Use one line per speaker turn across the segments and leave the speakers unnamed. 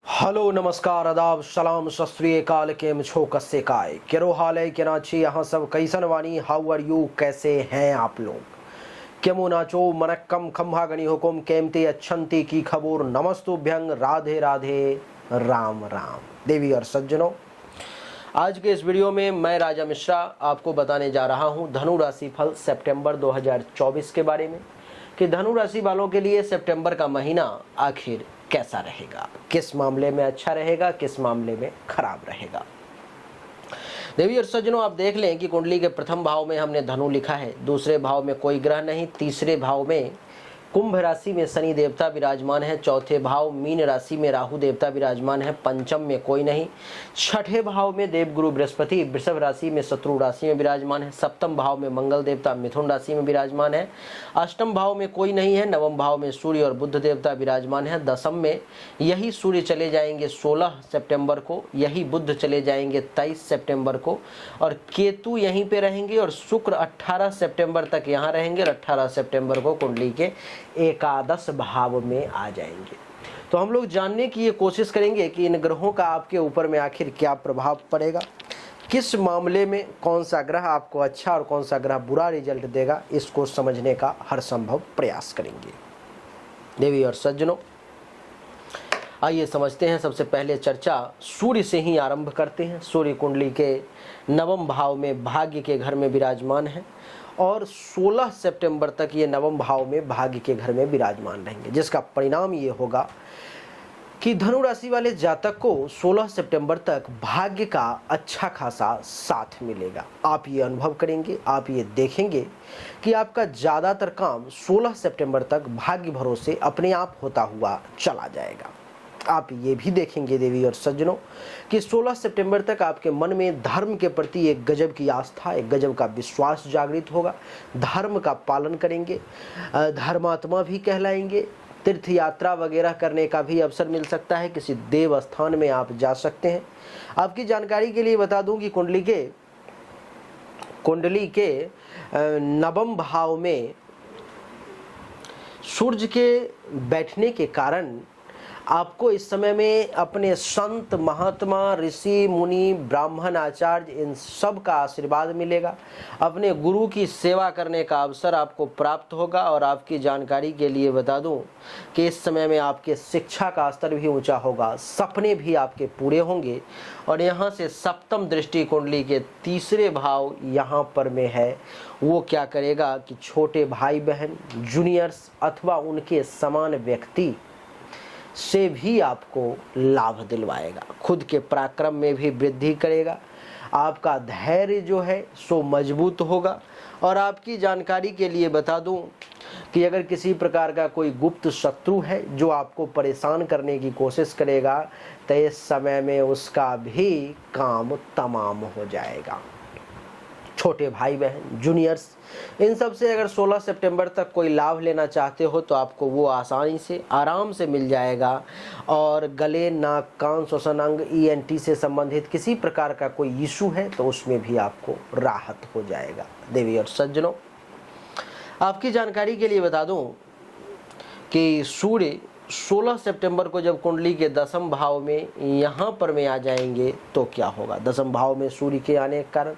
Hello नमस्कार आदाब सलाम सत श्री अकाल केम छो कस्से काय केरो हाल है केना छी यहाँ सब कैसन वानी हाउ आर यू कैसे हैं आप लोग केमो नाचो मनक्कम खम्भा गणी हुकुम केमते अच्छंती की खबूर नमस्तुभ्यंग राधे राधे राम राम देवी और सज्जनों। आज के इस वीडियो में मैं राजा मिश्रा आपको बताने जा रहा हूं धनु राशि फल सितंबर 2024 के बारे में कि धनु राशि वालों के लिए सितंबर का महीना आखिर कैसा रहेगा, किस मामले में अच्छा रहेगा, किस मामले में खराब रहेगा। देवी और सज्जनों, आप देख लें कि कुंडली के प्रथम भाव में हमने धनु लिखा है, दूसरे भाव में कोई ग्रह नहीं, तीसरे भाव में कुंभ राशि में शनि देवता विराजमान है, चौथे भाव मीन राशि में राहु देवता विराजमान है, पंचम में कोई नहीं, छठे भाव में देवगुरु बृहस्पति वृषभ राशि में शत्रु राशि में विराजमान है, सप्तम भाव में मंगल देवता मिथुन राशि में विराजमान है, अष्टम भाव में कोई नहीं है, नवम भाव में सूर्य और बुध देवता विराजमान है, दसम में यही सूर्य चले जाएंगे 16 सितंबर को, यही बुध चले जाएंगे 23 सितंबर को और केतु यहीं पे रहेंगे और शुक्र 18 सितंबर तक यहाँ रहेंगे और 18 सितंबर को कुंडली के एकादश भाव में आ जाएंगे। तो हम लोग जानने की ये कोशिश करेंगे कि इन ग्रहों का आपके ऊपर में आखिर क्या प्रभाव पड़ेगा, किस मामले में कौन सा ग्रह आपको अच्छा और कौन सा ग्रह बुरा रिजल्ट देगा, इसको समझने का हर संभव प्रयास करेंगे। देवी और सज्जनों, आइए समझते हैं। सबसे पहले चर्चा सूर्य से ही आरंभ करते हैं। सूर्य कुंडली के नवम भाव में भाग्य के घर में विराजमान है और 16 सितंबर तक ये नवम भाव में भाग्य के घर में विराजमान रहेंगे, जिसका परिणाम ये होगा कि धनु राशि वाले जातक को 16 सितंबर तक भाग्य का अच्छा खासा साथ मिलेगा। आप ये अनुभव करेंगे, आप ये देखेंगे कि आपका ज़्यादातर काम 16 सितंबर तक भाग्य भरोसे अपने आप होता हुआ चला जाएगा। आप ये भी देखेंगे देवी और सज्जनों कि 16 सितंबर तक आपके मन में धर्म के प्रति एक गजब की आस्था, एक गजब का विश्वास जागृत होगा। धर्म का पालन करेंगे, धर्मात्मा भी कहलाएंगे। तीर्थ यात्रा वगैरह करने का भी अवसर मिल सकता है, किसी देव स्थान में आप जा सकते हैं। आपकी जानकारी के लिए बता दूं कि कुंडली के नवम भाव में सूर्य के बैठने के कारण आपको इस समय में अपने संत महात्मा ऋषि मुनि ब्राह्मण आचार्य इन सब का आशीर्वाद मिलेगा। अपने गुरु की सेवा करने का अवसर आपको प्राप्त होगा। और आपकी जानकारी के लिए बता दूं कि इस समय में आपके शिक्षा का स्तर भी ऊंचा होगा, सपने भी आपके पूरे होंगे। और यहाँ से सप्तम दृष्टि कुंडली के तीसरे भाव यहाँ पर में है, वो क्या करेगा कि छोटे भाई बहन, जूनियर्स अथवा उनके समान व्यक्ति से भी आपको लाभ दिलवाएगा। खुद के पराक्रम में भी वृद्धि करेगा। आपका धैर्य जो है सो मजबूत होगा। और आपकी जानकारी के लिए बता दूं कि अगर किसी प्रकार का कोई गुप्त शत्रु है जो आपको परेशान करने की कोशिश करेगा, तो इस समय में उसका भी काम तमाम हो जाएगा। छोटे भाई बहन, जूनियर्स, इन सब से अगर 16 सितंबर तक कोई लाभ लेना चाहते हो तो आपको वो आसानी से आराम से मिल जाएगा। और गले, नाक, कान, श्वसन अंग, ENT से संबंधित किसी प्रकार का कोई इशू है तो उसमें भी आपको राहत हो जाएगा। देवी और सज्जनों, आपकी जानकारी के लिए बता दूं कि सूर्य 16 सितंबर को जब कुंडली के दसम भाव में यहाँ पर में आ जाएंगे तो क्या होगा। दसम भाव में सूर्य के आने के कारण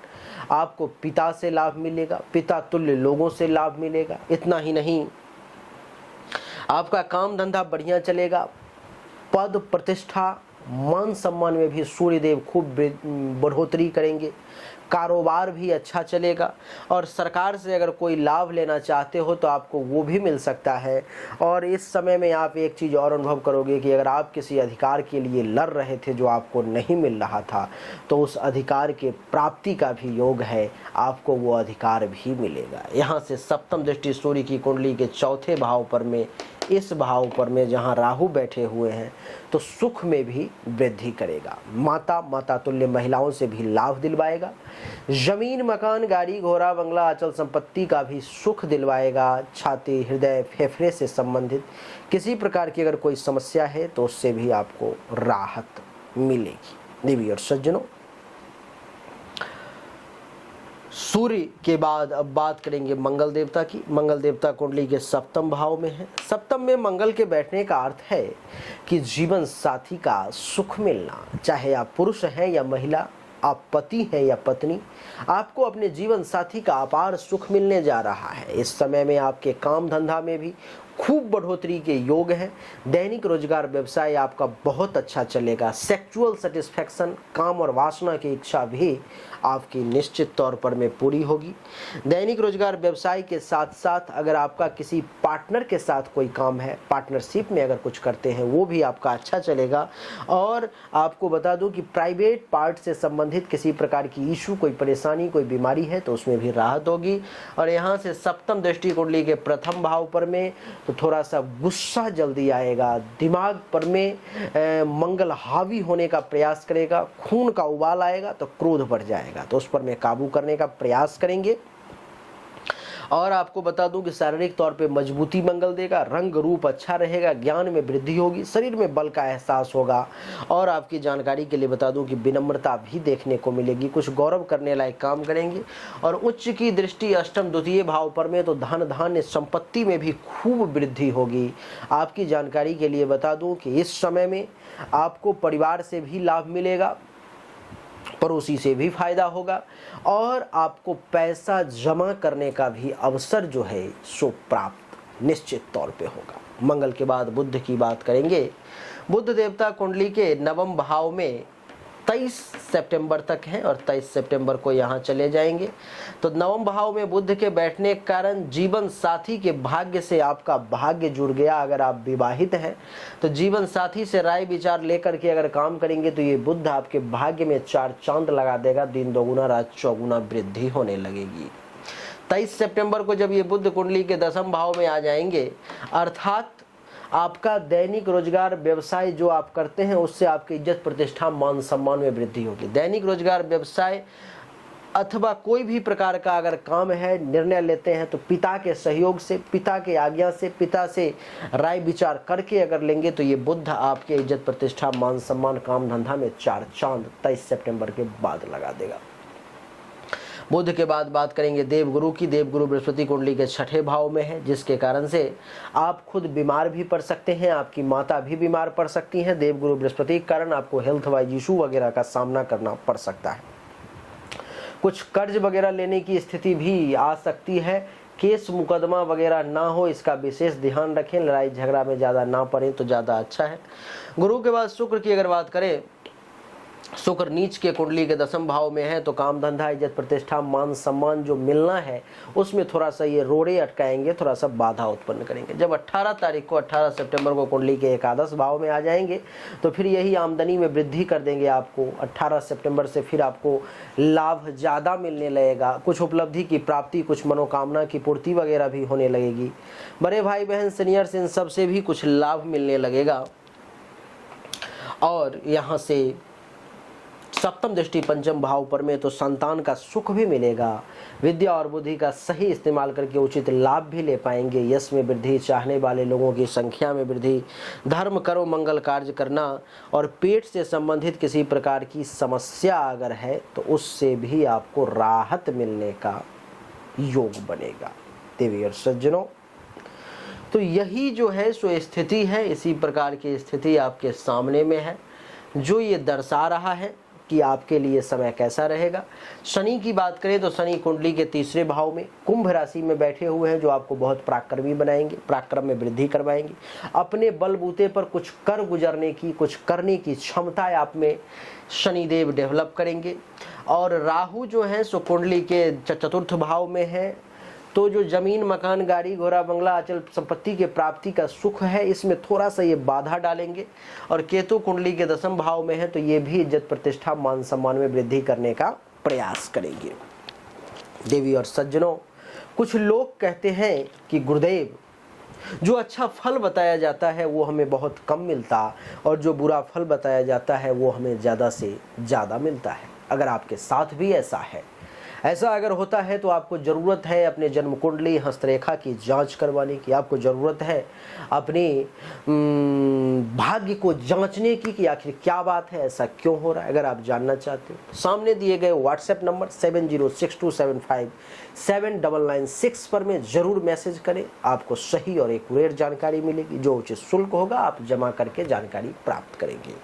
आपको पिता से लाभ मिलेगा, पिता तुल्य लोगों से लाभ मिलेगा। इतना ही नहीं, आपका काम धंधा बढ़िया चलेगा। पद प्रतिष्ठा मान सम्मान में भी सूर्यदेव खूब बढ़ोतरी करेंगे। कारोबार भी अच्छा चलेगा। और सरकार से अगर कोई लाभ लेना चाहते हो तो आपको वो भी मिल सकता है। और इस समय में आप एक चीज़ और अनुभव करोगे कि अगर आप किसी अधिकार के लिए लड़ रहे थे जो आपको नहीं मिल रहा था, तो उस अधिकार के प्राप्ति का भी योग है, आपको वो अधिकार भी मिलेगा। यहाँ से सप्तम दृष्टि सूर्य की कुंडली के चौथे भाव पर में, इस भाव पर में जहाँ राहु बैठे हुए हैं, तो सुख में भी वृद्धि करेगा। माता तुल्य महिलाओं से भी लाभ दिलवाएगा। जमीन, मकान, गाड़ी, घोड़ा, बंगला, अचल संपत्ति का भी सुख दिलवाएगा। छाती, हृदय, फेफड़े से संबंधित किसी प्रकार की अगर कोई समस्या है तो उससे भी आपको राहत मिलेगी। देवी और सज्जनों, सूर्य के बाद अब बात करेंगे मंगल देवता की। मंगल देवता कुंडली के सप्तम भाव में है। सप्तम में मंगल के बैठने का अर्थ है कि जीवन साथी का सुख मिलना, चाहे आप पुरुष हैं या महिला, आप पति हैं या पत्नी, आपको अपने जीवन साथी का अपार सुख मिलने जा रहा है। इस समय में आपके काम धंधा में भी खूब बढ़ोतरी के योग हैं। दैनिक रोजगार व्यवसाय आपका बहुत अच्छा चलेगा। सेक्सुअल सेटिस्फैक्शन, काम और वासना की इच्छा भी आपकी निश्चित तौर पर में पूरी होगी। दैनिक रोजगार व्यवसाय के साथ साथ अगर आपका किसी पार्टनर के साथ कोई काम है, पार्टनरशिप में अगर कुछ करते हैं, वो भी आपका अच्छा चलेगा। और आपको बता दूं कि प्राइवेट पार्ट से संबंधित किसी प्रकार की इशू, कोई परेशानी, कोई बीमारी है तो उसमें भी राहत होगी। और यहाँ से सप्तम दृष्टि कुंडली के प्रथम भाव पर में तो थोड़ा सा गुस्सा जल्दी आएगा, दिमाग पर में मंगल हावी होने का प्रयास करेगा, खून का उबाल आएगा तो क्रोध बढ़ जाएगा, तो उस पर में काबू करने का प्रयास करेंगे। और आपको बता दूं कि शारीरिक तौर पे मजबूती मंगल देगा, रंग रूप अच्छा रहेगा, ज्ञान में वृद्धि होगी, शरीर में बल का एहसास होगा। और आपकी जानकारी के लिए बता दूं कि विनम्रता भी देखने को मिलेगी, कुछ गौरव करने लायक काम करेंगे। और उच्च की दृष्टि अष्टम द्वितीय भाव पर में तो धन धान्य संपत्ति में भी खूब वृद्धि होगी। आपकी जानकारी के लिए बता दूं कि इस समय में आपको परिवार से भी लाभ मिलेगा, पड़ोसी से भी फायदा होगा, और आपको पैसा जमा करने का भी अवसर जो है सो प्राप्त निश्चित तौर पे होगा। मंगल के बाद बुध की बात करेंगे। बुध देवता कुंडली के नवम भाव में 23 सितंबर तक है और 23 सितंबर को यहाँ चले जाएंगे। तो नवम भाव में बुध के बैठने के कारण जीवन साथी के भाग्य से आपका भाग्य जुड़ गया। अगर आप विवाहित हैं तो जीवन साथी से राय विचार लेकर के अगर काम करेंगे तो ये बुध आपके भाग्य में चार चांद लगा देगा, दिन दोगुना रात चौगुना वृद्धि होने लगेगी। 23 सितंबर को जब ये बुध कुंडली के दसम भाव में आ जाएंगे, अर्थात आपका दैनिक रोजगार व्यवसाय जो आप करते हैं उससे आपकी इज्जत प्रतिष्ठा मान सम्मान में वृद्धि होगी। दैनिक रोजगार व्यवसाय अथवा कोई भी प्रकार का अगर काम है, निर्णय लेते हैं तो पिता के सहयोग से, पिता के आज्ञा से, पिता से राय विचार करके अगर लेंगे तो ये बुध आपके इज्जत प्रतिष्ठा मान सम्मान काम धंधा में चार चांद 23 सितंबर के बाद लगा देगा। बुध के बाद बात करेंगे देवगुरु की। देवगुरु बृहस्पति कुंडली के छठे भाव में है, जिसके कारण से आप खुद बीमार भी पड़ सकते हैं, आपकी माता भी बीमार पड़ सकती हैं। देवगुरु बृहस्पति के कारण आपको हेल्थ वाइज इशू वगैरह का सामना करना पड़ सकता है। कुछ कर्ज वगैरह लेने की स्थिति भी आ सकती है। केस मुकदमा वगैरह ना हो, इसका विशेष ध्यान रखें। लड़ाई झगड़ा में ज़्यादा ना पड़े तो ज़्यादा अच्छा है। गुरु के बाद शुक्र की अगर बात करें, शुक्र नीच के कुंडली के दसम भाव में है तो काम धंधा इज्जत प्रतिष्ठा मान सम्मान जो मिलना है उसमें थोड़ा सा ये रोड़े अटकाएंगे, थोड़ा सा बाधा उत्पन्न करेंगे। जब 18 तारीख को 18 सितंबर को कुंडली के एकादश भाव में आ जाएंगे तो फिर यही आमदनी में वृद्धि कर देंगे आपको। 18 सितंबर से फिर आपको लाभ ज़्यादा मिलने लगेगा, कुछ उपलब्धि की प्राप्ति, कुछ मनोकामना की पूर्ति वगैरह भी होने लगेगी। बड़े भाई बहन सीनियर्स इन सब से भी कुछ लाभ मिलने लगेगा। और यहाँ से सप्तम दृष्टि पंचम भाव पर में तो संतान का सुख भी मिलेगा। विद्या और बुद्धि का सही इस्तेमाल करके उचित लाभ भी ले पाएंगे। यश में वृद्धि, चाहने वाले लोगों की संख्या में वृद्धि, धर्म करो मंगल कार्य करना, और पेट से संबंधित किसी प्रकार की समस्या अगर है तो उससे भी आपको राहत मिलने का योग बनेगा। देवी और सज्जनों, तो यही जो है सो स्थिति है, इसी प्रकार की स्थिति आपके सामने में है जो ये दर्शा रहा है कि आपके लिए समय कैसा रहेगा। शनि की बात करें तो शनि कुंडली के तीसरे भाव में कुंभ राशि में बैठे हुए हैं, जो आपको बहुत पराक्रमी बनाएंगे, पराक्रम में वृद्धि करवाएंगे। अपने बलबूते पर कुछ कर गुजरने की, कुछ करने की क्षमता आप में शनिदेव डेवलप करेंगे। और राहु जो है सो कुंडली के चतुर्थ भाव में है, तो जो जमीन मकान गाड़ी घोड़ा बंगला अचल संपत्ति के प्राप्ति का सुख है इसमें थोड़ा सा ये बाधा डालेंगे। और केतु कुंडली के दसम भाव में है तो ये भी इज्जत प्रतिष्ठा मान सम्मान में वृद्धि करने का प्रयास करेंगे। देवी और सज्जनों, कुछ लोग कहते हैं कि गुरुदेव, जो अच्छा फल बताया जाता है वो हमें बहुत कम मिलता और जो बुरा फल बताया जाता है वो हमें ज़्यादा से ज़्यादा मिलता है। अगर आपके साथ भी ऐसा है, ऐसा अगर होता है तो आपको ज़रूरत है अपने जन्म कुंडली हस्तरेखा की जांच करवाने की, आपको ज़रूरत है अपने भाग्य को जांचने की कि आखिर क्या बात है, ऐसा क्यों हो रहा है। अगर आप जानना चाहते हो सामने दिए गए व्हाट्सएप नंबर 7062757996 पर में ज़रूर मैसेज करें, आपको सही और एक्यूरेट जानकारी मिलेगी। जो उचित शुल्क होगा आप जमा करके जानकारी प्राप्त करेंगे।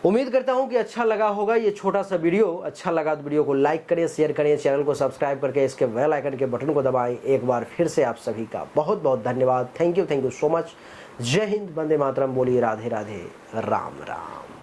उम्मीद करता हूं कि अच्छा लगा होगा ये छोटा सा वीडियो। अच्छा लगा तो वीडियो को लाइक करें, शेयर करें, चैनल को सब्सक्राइब करके इसके बेल आइकन के बटन को दबाएं। एक बार फिर से आप सभी का बहुत बहुत धन्यवाद। Thank you so much. जय हिंद, वंदे मातरम। बोलिए राधे राधे, राम राम।